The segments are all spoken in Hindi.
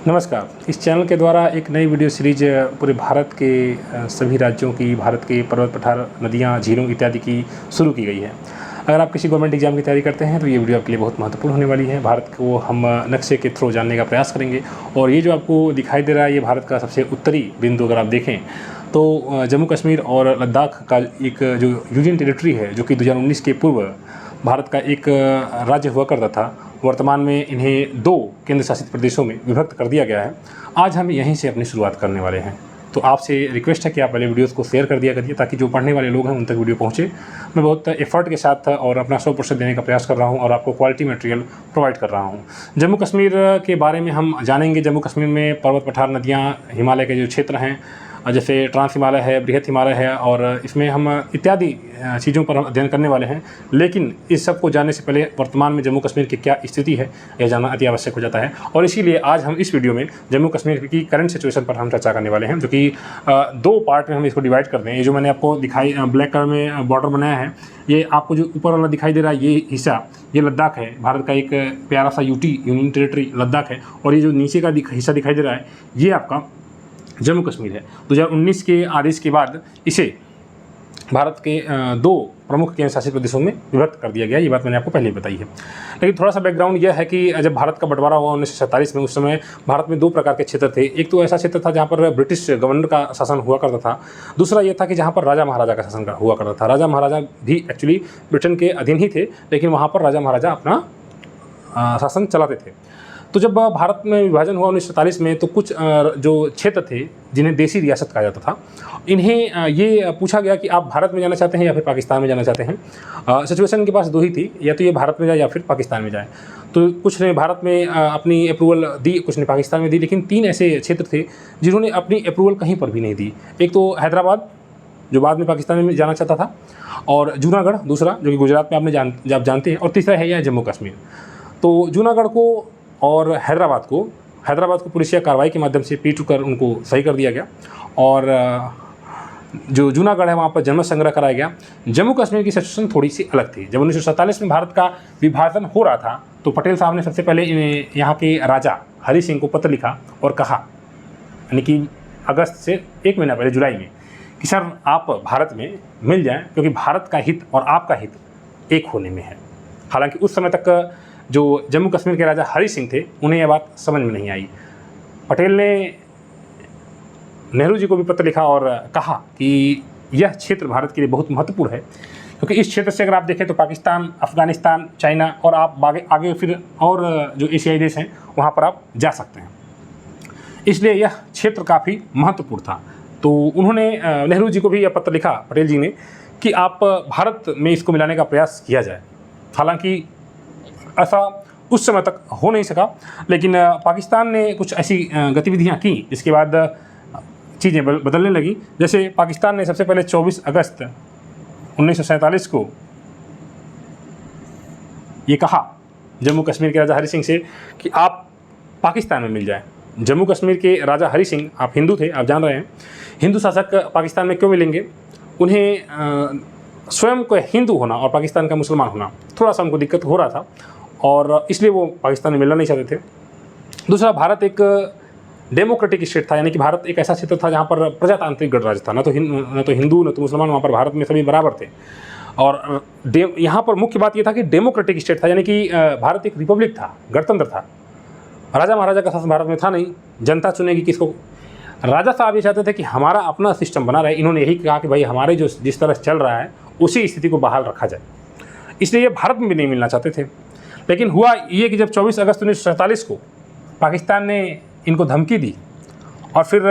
नमस्कार। इस चैनल के द्वारा एक नई वीडियो सीरीज पूरे भारत के सभी राज्यों की, भारत के पर्वत पठार, नदियाँ, झीलों इत्यादि की शुरू की गई है। अगर आप किसी गवर्नमेंट एग्जाम की तैयारी करते हैं तो ये वीडियो आपके लिए बहुत महत्वपूर्ण होने वाली है। भारत को हम नक्शे के थ्रू जानने का प्रयास करेंगे और ये जो आपको दिखाई दे रहा है, ये भारत का सबसे उत्तरी बिंदु अगर आप देखें तो जम्मू कश्मीर और लद्दाख का एक जो यूनियन टेरिटरी है, जो कि 2019 के पूर्व भारत का एक राज्य हुआ करता था, वर्तमान में इन्हें 2 केंद्र शासित प्रदेशों में विभक्त कर दिया गया है। आज हम यहीं से अपनी शुरुआत करने वाले हैं, तो आपसे रिक्वेस्ट है कि आप पहले वीडियोस को शेयर कर दिया करिए ताकि जो पढ़ने वाले लोग हैं उन तक वीडियो पहुंचे। मैं बहुत एफर्ट के साथ और अपना 100% देने का प्रयास कर रहा हूं और आपको क्वालिटी मटेरियल प्रोवाइड कर रहा हूं। जम्मू कश्मीर के बारे में हम जानेंगे। जम्मू कश्मीर में पर्वत पठार, नदियाँ, हिमालय के जो क्षेत्र हैं, जैसे ट्रांस हिमालय है, बृहत हिमालय है, और इसमें हम इत्यादि चीज़ों पर हम अध्ययन करने वाले हैं। लेकिन इस सब को जानने से पहले वर्तमान में जम्मू कश्मीर की क्या स्थिति है, यह जानना अति आवश्यक हो जाता है। और इसीलिए आज हम इस वीडियो में जम्मू कश्मीर की करंट सिचुएशन पर हम चर्चा करने वाले हैं, जो कि 2 पार्ट में हम इसको डिवाइड कर दें। ये जो मैंने आपको दिखाई ब्लैक कलर में बॉर्डर बनाया है, ये आपको जो ऊपर वाला दिखाई दे रहा है, ये हिस्सा, ये लद्दाख है। भारत का एक प्यारा सा यूटी, यूनियन टेरिटरी लद्दाख है। और ये जो नीचे का हिस्सा दिखाई दे रहा है, ये आपका जम्मू कश्मीर है। 2019 के आदेश के बाद इसे भारत के 2 प्रमुख केंद्र शासित प्रदेशों में विभक्त कर दिया गया। ये बात मैंने आपको पहले ही बताई है। लेकिन थोड़ा सा बैकग्राउंड यह है कि जब भारत का बंटवारा हुआ 1947 में, उस समय भारत में 2 प्रकार के क्षेत्र थे। एक तो ऐसा क्षेत्र था जहाँ पर ब्रिटिश गवर्नर का शासन हुआ करता था। दूसरा ये था कि जहाँ पर राजा महाराजा का शासन हुआ करता था। राजा महाराजा भी एक्चुअली ब्रिटेन के अधीन ही थे, लेकिन वहाँ पर राजा महाराजा अपना शासन चलाते थे। तो जब भारत में विभाजन हुआ 1947 में, तो कुछ जो क्षेत्र थे जिन्हें देसी रियासत कहा जाता था, इन्हें ये पूछा गया कि आप भारत में जाना चाहते हैं या फिर पाकिस्तान में जाना चाहते हैं। सिचुएशन के पास 2 ही थी, या तो ये भारत में जाए या फिर पाकिस्तान में जाए। तो कुछ ने भारत में अपनी अप्रूवल दी, कुछ ने पाकिस्तान में दी। लेकिन 3 ऐसे क्षेत्र थे जिन्होंने अपनी अप्रूवल कहीं पर भी नहीं दी। एक तो हैदराबाद, जो बाद में पाकिस्तान में जाना चाहता था, और जूनागढ़ दूसरा, जो कि गुजरात में आप जानते हैं, और तीसरा है यह जम्मू कश्मीर। तो जूनागढ़ को और हैदराबाद को पुलिसिया कार्रवाई के माध्यम से पीट कर उनको सही कर दिया गया, और जो जूनागढ़ है वहाँ पर जन्म संग्रह कराया गया। जम्मू कश्मीर की सिचुएशन थोड़ी सी अलग थी। जब 1947 में भारत का विभाजन हो रहा था, तो पटेल साहब ने सबसे पहले यहाँ के राजा हरि सिंह को पत्र लिखा और कहा, यानी कि अगस्त से 1 महीना पहले, जुलाई में, कि सर आप भारत में मिल जाएँ, क्योंकि भारत का हित और आपका हित एक होने में है। हालांकि उस समय तक जो जम्मू कश्मीर के राजा हरि सिंह थे, उन्हें यह बात समझ में नहीं आई। पटेल ने नेहरू जी को भी पत्र लिखा और कहा कि यह क्षेत्र भारत के लिए बहुत महत्वपूर्ण है, क्योंकि इस क्षेत्र से अगर आप देखें तो पाकिस्तान, अफ़गानिस्तान, चाइना और आप आगे फिर और जो एशियाई देश हैं वहाँ पर आप जा सकते हैं। इसलिए यह क्षेत्र काफ़ी महत्वपूर्ण था। तो उन्होंने नेहरू जी को भी यह पत्र लिखा, पटेल जी ने, कि आप भारत में इसको मिलाने का प्रयास किया जाए। हालांकि ऐसा उस समय तक हो नहीं सका, लेकिन पाकिस्तान ने कुछ ऐसी गतिविधियां की जिसके बाद चीज़ें बदलने लगी। जैसे पाकिस्तान ने सबसे पहले 24 अगस्त 1947 को ये कहा जम्मू कश्मीर के राजा हरि सिंह से कि आप पाकिस्तान में मिल जाएं। जम्मू कश्मीर के राजा हरि सिंह, आप हिंदू थे, आप जान रहे हैं, हिंदू शासक पाकिस्तान में क्यों मिलेंगे? उन्हें स्वयं को हिंदू होना और पाकिस्तान का मुसलमान होना थोड़ा सा उनको दिक्कत हो रहा था, और इसलिए वो पाकिस्तान में मिलना नहीं चाहते थे। दूसरा, भारत एक डेमोक्रेटिक स्टेट था, यानी कि भारत एक ऐसा क्षेत्र था जहाँ पर प्रजातांत्रिक गणराज्य था। न तो हिंदू न तो मुसलमान, वहाँ पर भारत में सभी बराबर थे। और यहाँ पर मुख्य बात ये था कि डेमोक्रेटिक स्टेट था, यानी कि भारत एक रिपब्लिक था, गणतंत्र था। राजा महाराजा का शासन भारत में था नहीं, जनता चुनेगी किसको। राजा साहब ये चाहते थे कि हमारा अपना सिस्टम बना रहे। इन्होंने यही कहा कि भाई हमारे जो जिस तरह चल रहा है उसी स्थिति को बहाल रखा जाए, इसलिए ये भारत में भी नहीं मिलना चाहते थे। लेकिन हुआ ये कि जब 24 अगस्त 1947 को पाकिस्तान ने इनको धमकी दी, और फिर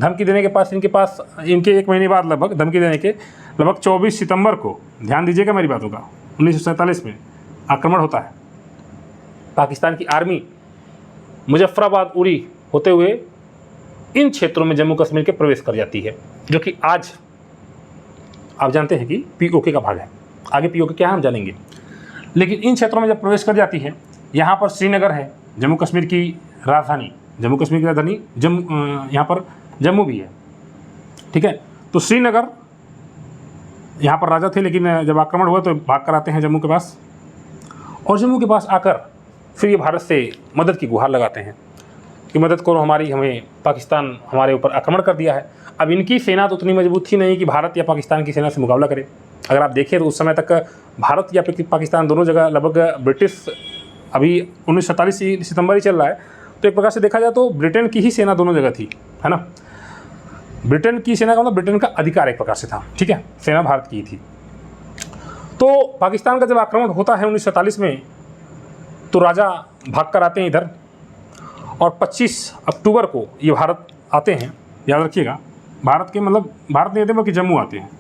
धमकी देने के पास इनके 1 महीने बाद लगभग धमकी देने के लगभग 24 सितंबर को, ध्यान दीजिएगा मेरी बातों का, 1947 में आक्रमण होता है। पाकिस्तान की आर्मी मुजफ्फराबाद, उरी होते हुए इन क्षेत्रों में जम्मू कश्मीर के प्रवेश कर जाती है, जो कि आज आप जानते हैं कि पीओके का भाग है। आगे पीओके क्या है हम जानेंगे। लेकिन इन क्षेत्रों में जब प्रवेश कर जाती है, यहाँ पर श्रीनगर है, जम्मू कश्मीर की राजधानी, यहाँ पर जम्मू भी है, ठीक है। तो श्रीनगर, यहाँ पर राजा थे, लेकिन जब आक्रमण हुआ तो भाग कर आते हैं जम्मू के पास, और जम्मू के पास आकर फिर ये भारत से मदद की गुहार लगाते हैं। कि मदद करो हमारी, हमें पाकिस्तान हमारे ऊपर आक्रमण कर दिया है। अब इनकी सेना तो उतनी मजबूत थी नहीं कि भारत या पाकिस्तान की सेना से मुकाबला करे। अगर आप देखें तो उस समय तक भारत या पाकिस्तान दोनों जगह लगभग ब्रिटिश, अभी 1947 सितंबर ही चल रहा है, तो एक प्रकार से देखा जाए तो ब्रिटेन की ही सेना दोनों जगह थी, है ना। ब्रिटेन की सेना का मतलब ब्रिटेन का अधिकार एक प्रकार से था, ठीक है, सेना भारत की ही थी। तो पाकिस्तान का जब आक्रमण होता है 1947 में, तो राजा भाग कर आते हैं इधर, और 25 अक्टूबर को ये भारत आते हैं। याद रखिएगा, भारत के मतलब भारत नहीं आते बल्कि जम्मू आते हैं।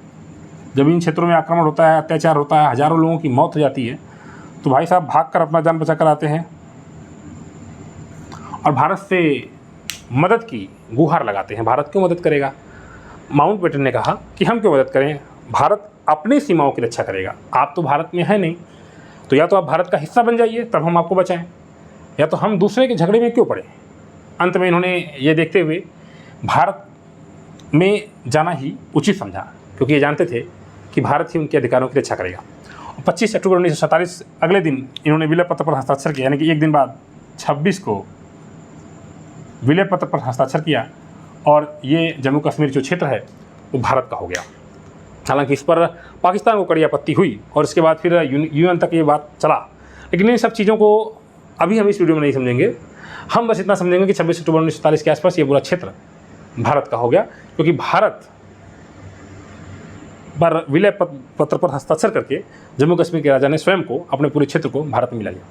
जब इन क्षेत्रों में आक्रमण होता है, अत्याचार होता है, हज़ारों लोगों की मौत हो जाती है, तो भाई साहब भाग कर अपना जान बचा कर आते हैं और भारत से मदद की गुहार लगाते हैं। भारत क्यों मदद करेगा? माउंटबेटन ने कहा कि हम क्यों मदद करें, भारत अपनी सीमाओं की रक्षा करेगा। आप तो भारत में है नहीं, तो या तो आप भारत का हिस्सा बन जाइए तब हम आपको बचाएं, या तो हम दूसरे के झगड़े में क्यों पड़े। अंत में इन्होंने ये देखते हुए भारत में जाना ही उचित समझा, क्योंकि ये जानते थे कि भारत ही उनके अधिकारों की रक्षा करेगा। 25 अक्टूबर 1947 अगले दिन इन्होंने विलय पत्र पर हस्ताक्षर किया, यानी कि एक दिन बाद 26 को विलय पत्र पर हस्ताक्षर किया, और ये जम्मू कश्मीर जो क्षेत्र है वो भारत का हो गया। हालांकि इस पर पाकिस्तान को कड़ी आपत्ति हुई और इसके बाद फिर यूएन तक ये बात चला। लेकिन इन सब चीज़ों को अभी हम इस वीडियो में नहीं समझेंगे। हम बस इतना समझेंगे कि 26 अक्टूबर 1947 के आसपास ये पूरा क्षेत्र भारत का हो गया, क्योंकि भारत पर विलय पत्र पर हस्ताक्षर करके जम्मू कश्मीर के राजा ने स्वयं को, अपने पूरे क्षेत्र को भारत में मिला लिया,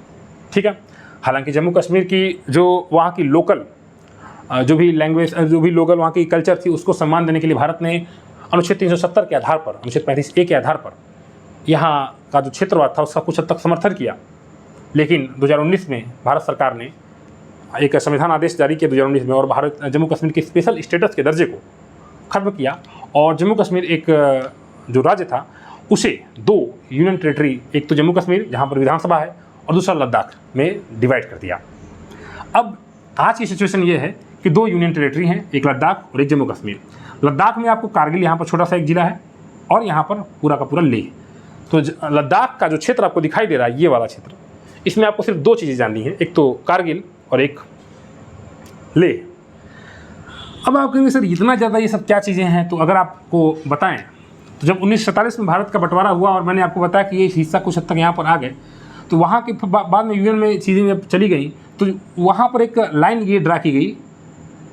ठीक है। हालांकि जम्मू कश्मीर की जो वहाँ की लोकल जो भी लैंग्वेज, जो भी लोकल वहाँ की कल्चर थी, उसको सम्मान देने के लिए भारत ने अनुच्छेद 370 के आधार पर, अनुच्छेद 35A के आधार पर यहाँ का जो क्षेत्रवाद था उसका कुछ हद तक समर्थन किया। लेकिन 2019 में भारत सरकार ने एक संविधान आदेश जारी किया 2019 में, और भारत जम्मू कश्मीर के स्पेशल स्टेटस के दर्जे को खत्म किया, और जम्मू कश्मीर एक जो राज्य था उसे 2 यूनियन टेरिटरी, एक तो जम्मू कश्मीर जहाँ पर विधानसभा है और दूसरा लद्दाख में डिवाइड कर दिया। अब आज की सिचुएशन ये है कि 2 यूनियन टेरिटरी हैं, एक लद्दाख और एक जम्मू कश्मीर। लद्दाख में आपको कारगिल यहाँ पर छोटा सा एक जिला है, और यहाँ पर पूरा का पूरा लेह। तो लद्दाख का जो क्षेत्र आपको दिखाई दे रहा है, ये वाला क्षेत्र, इसमें आपको सिर्फ 2 चीज़ें जाननी है, एक तो कारगिल और एक लेह। अब आप कहेंगे सर इतना ज़्यादा ये सब क्या चीज़ें हैं, तो अगर आपको बताएं तो जब 1947 में भारत का बंटवारा हुआ और मैंने आपको बताया कि ये हिस्सा कुछ हद तक यहाँ पर आ गए, तो वहाँ के बाद में यूएन में चीज़ें जब चली गई तो वहाँ पर एक लाइन ये ड्रा की गई,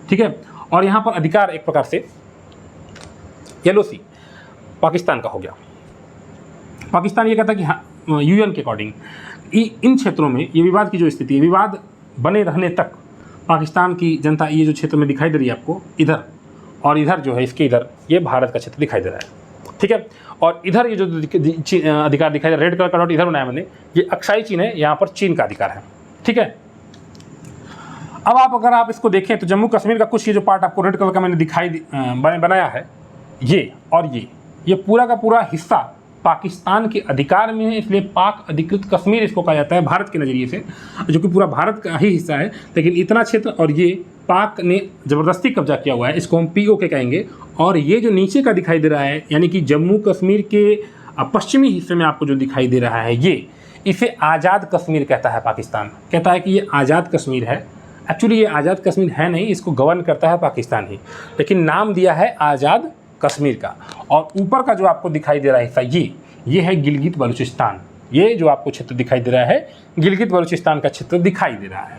ठीक है, और यहाँ पर अधिकार एक प्रकार से LOC पाकिस्तान का हो गया। पाकिस्तान ये कहता कि हाँ यूएन के अकॉर्डिंग इन क्षेत्रों में ये विवाद की जो स्थिति है, विवाद बने रहने तक पाकिस्तान की जनता, ये जो क्षेत्र में दिखाई दे रही है आपको इधर, और इधर जो है इसके इधर, ये भारत का क्षेत्र दिखाई दे रहा है, ठीक है। और इधर ये जो अधिकार दिखाई दे रहा है, रेड कलर का डॉट इधर बनाया मैंने, ये अक्साई चीन है, यहाँ पर चीन का अधिकार है, ठीक है। अब अगर आप इसको देखें तो जम्मू कश्मीर का कुछ ये जो पार्ट आपको रेड कलर का मैंने बनाया है, ये और ये पूरा का पूरा हिस्सा पाकिस्तान के अधिकार में है, इसलिए पाक अधिकृत कश्मीर इसको कहा जाता है भारत के नज़रिए से, जो कि पूरा भारत का ही हिस्सा है। लेकिन इतना क्षेत्र और ये पाक ने ज़बरदस्ती कब्जा किया हुआ है, इसको हम POK कहेंगे। और ये जो नीचे का दिखाई दे रहा है, यानी कि जम्मू कश्मीर के पश्चिमी हिस्से में आपको जो दिखाई दे रहा है, ये इसे आज़ाद कश्मीर कहता है। पाकिस्तान कहता है कि ये आज़ाद कश्मीर है। एक्चुअली ये आज़ाद कश्मीर है नहीं, इसको गवर्न करता है पाकिस्तान ही, लेकिन नाम दिया है आज़ाद कश्मीर का। और ऊपर का जो आपको दिखाई दे रहा है हिस्सा, ये है गिलगित बलूचिस्तान। ये जो आपको क्षेत्र दिखाई दे रहा है, गिलगित बलूचिस्तान का क्षेत्र दिखाई दे रहा है।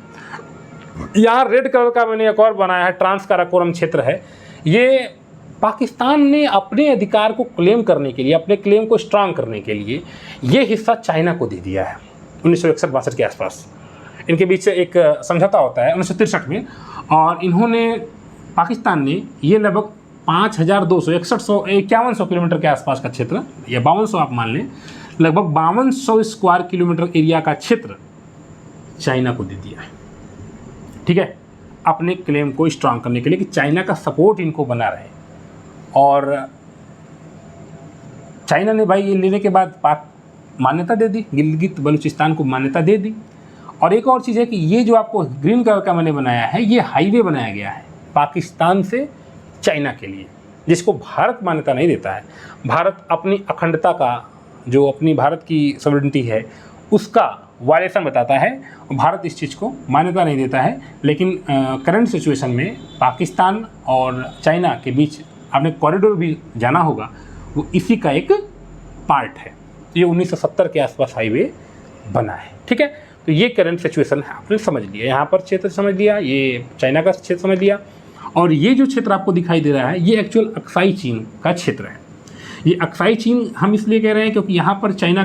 यहाँ रेड कलर का मैंने एक और बनाया है, ट्रांस काराकोरम क्षेत्र है। ये पाकिस्तान ने अपने अधिकार को क्लेम करने के लिए, अपने क्लेम को स्ट्रांग करने के लिए ये हिस्सा चाइना को दे दिया है 1961-62 के आसपास। इनके बीच से एक समझौता होता है 1963 में, और इन्होंने, पाकिस्तान ने ये लगभग 5200 किलोमीटर के आसपास का क्षेत्र, या 5200 आप मान लें, लगभग 5200 स्क्वायर किलोमीटर एरिया का क्षेत्र चाइना को दे दिया है, ठीक है, अपने क्लेम को स्ट्रांग करने के लिए कि चाइना का सपोर्ट इनको बना रहे। और चाइना ने भाई ये लेने के बाद पाक मान्यता दे दी, गिलगित बलूचिस्तान को मान्यता दे दी। और एक और चीज़ है कि ये जो आपको ग्रीन कलर का मैंने बनाया है, ये हाईवे बनाया गया है पाकिस्तान से चाइना के लिए, जिसको भारत मान्यता नहीं देता है। भारत अपनी अखंडता का, जो अपनी भारत की सॉवरेनिटी है, उसका वायलेशन बताता है। भारत इस चीज़ को मान्यता नहीं देता है, लेकिन करंट सिचुएशन में पाकिस्तान और चाइना के बीच आपने कॉरिडोर भी जाना होगा, वो इसी का एक पार्ट है। ये 1970 के आसपास हाईवे बना है, ठीक है। तो ये करंट सिचुएशन है, आपने समझ लिया, यहाँ पर क्षेत्र समझ लिया, ये चाइना का क्षेत्र समझ लिया। और ये जो क्षेत्र आपको दिखाई दे रहा है ये एक्चुअल अक्साई चीन का क्षेत्र है। ये अक्साई चीन हम इसलिए कह रहे हैं क्योंकि यहाँ पर चाइना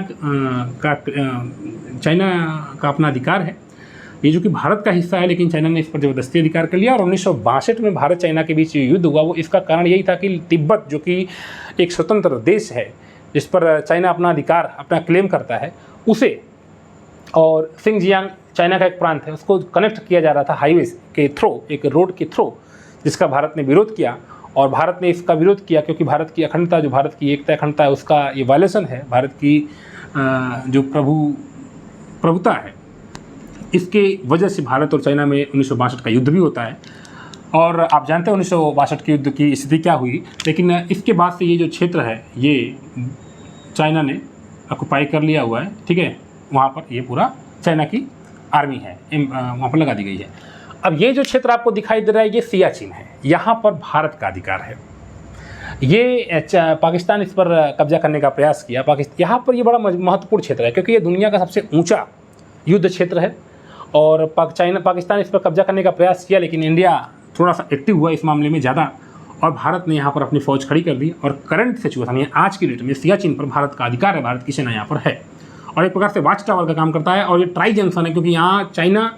का अपना अधिकार है। ये जो कि भारत का हिस्सा है, लेकिन चाइना ने इस पर ज़बरदस्ती अधिकार कर लिया। और 1962 में भारत चाइना के बीच युद्ध हुआ, वो इसका कारण यही था कि तिब्बत जो कि एक स्वतंत्र देश है जिस पर चाइना अपना अधिकार अपना क्लेम करता है, उसे और सिंगजियांग चाइना का एक प्रांत है, उसको कनेक्ट किया जा रहा था हाईवे के थ्रू, एक रोड के थ्रू, जिसका भारत ने विरोध किया। और भारत ने इसका विरोध किया क्योंकि भारत की अखंडता, जो भारत की एकता अखंडता है, उसका ये वायलेशन है। भारत की जो प्रभुता है, इसके वजह से भारत और चाइना में 1962 का युद्ध भी होता है। और आप जानते हैं 1962 के युद्ध की स्थिति क्या हुई। लेकिन इसके बाद से ये जो क्षेत्र है ये चाइना ने ऑक्युपाई कर लिया हुआ है, ठीक है। वहाँ पर ये पूरा चाइना की आर्मी है, वहाँ पर लगा दी गई है। अब ये जो क्षेत्र आपको दिखाई दे रहा है ये सियाचिन है, यहाँ पर भारत का अधिकार है। ये पाकिस्तान इस पर कब्जा करने का प्रयास किया। यहाँ पर ये बड़ा महत्वपूर्ण क्षेत्र है क्योंकि ये दुनिया का सबसे ऊंचा युद्ध क्षेत्र है। और पाकिस्तान इस पर कब्जा करने का प्रयास किया, लेकिन इंडिया थोड़ा सा एक्टिव हुआ इस मामले में ज़्यादा, और भारत ने यहाँ पर अपनी फ़ौज खड़ी कर दी। और करंट सिचुएशन ये आज की डेट में सियाचिन पर भारत का अधिकार है, भारत की सेना यहाँ पर है और एक प्रकार से वाच टावर का काम करता है। और ये ट्राई जंक्शन है क्योंकि यहाँ चाइना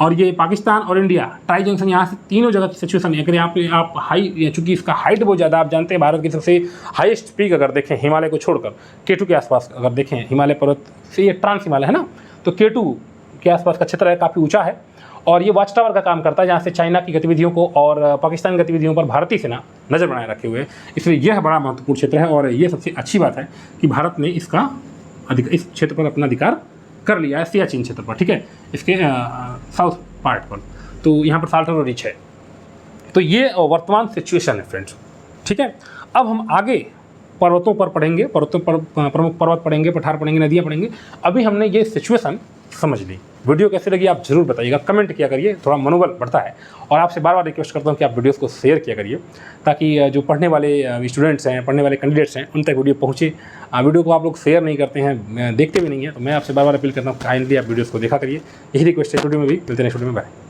और ये पाकिस्तान और इंडिया ट्राई जंक्शन, यहाँ से तीनों जगह की सिचुएशन है। अगर आप हाई, चूँकि इसका हाइट बहुत ज़्यादा, आप जानते हैं भारत की सबसे हाईएस्ट पीक अगर देखें हिमालय को छोड़कर, K2 के आसपास अगर देखें, हिमालय पर्वत से ये ट्रांस हिमालय है ना, तो K2 के आसपास का क्षेत्र है, काफ़ी ऊँचा है। और ये वाच टावर का काम करता है जहाँ से चाइना की गतिविधियों को और पाकिस्तान की गतिविधियों पर भारतीय सेना नज़र बनाए रखे हुए है। इसलिए यह बड़ा महत्वपूर्ण क्षेत्र है और ये सबसे अच्छी बात है कि भारत ने इस क्षेत्र पर अपना अधिकार कर लिया है, सियाचिन क्षेत्र पर, ठीक है, इसके साउथ पार्ट पर। तो यहाँ पर साल्टरो रिच है। तो ये वर्तमान सिचुएशन है फ्रेंड्स, ठीक है। अब हम आगे पर्वतों पर पढ़ेंगे, पर्वतों पर प्रमुख पर्वत पढ़ेंगे, पठार पढ़ेंगे, नदियाँ पढ़ेंगे। अभी हमने ये सिचुएशन समझ ली। वीडियो कैसी लगी आप ज़रूर बताइएगा, कमेंट किया करिए, थोड़ा मनोबल बढ़ता है। और आपसे बार बार रिक्वेस्ट करता हूँ कि आप वीडियोस को शेयर किया करिए ताकि जो पढ़ने वाले स्टूडेंट्स हैं, पढ़ने वाले कैंडिडेट्स हैं, उन तक वीडियो पहुँचे। वीडियो को आप लोग शेयर नहीं करते हैं, देखते भी नहीं हैं, तो मैं आपसे बार बार अपील करता हूँ काइंडली आप वीडियोस को देखा करिए। यही रिक्वेस्ट है वीडियो में भी। मिलते हैं नेक्स्ट वीडियो में, बाय।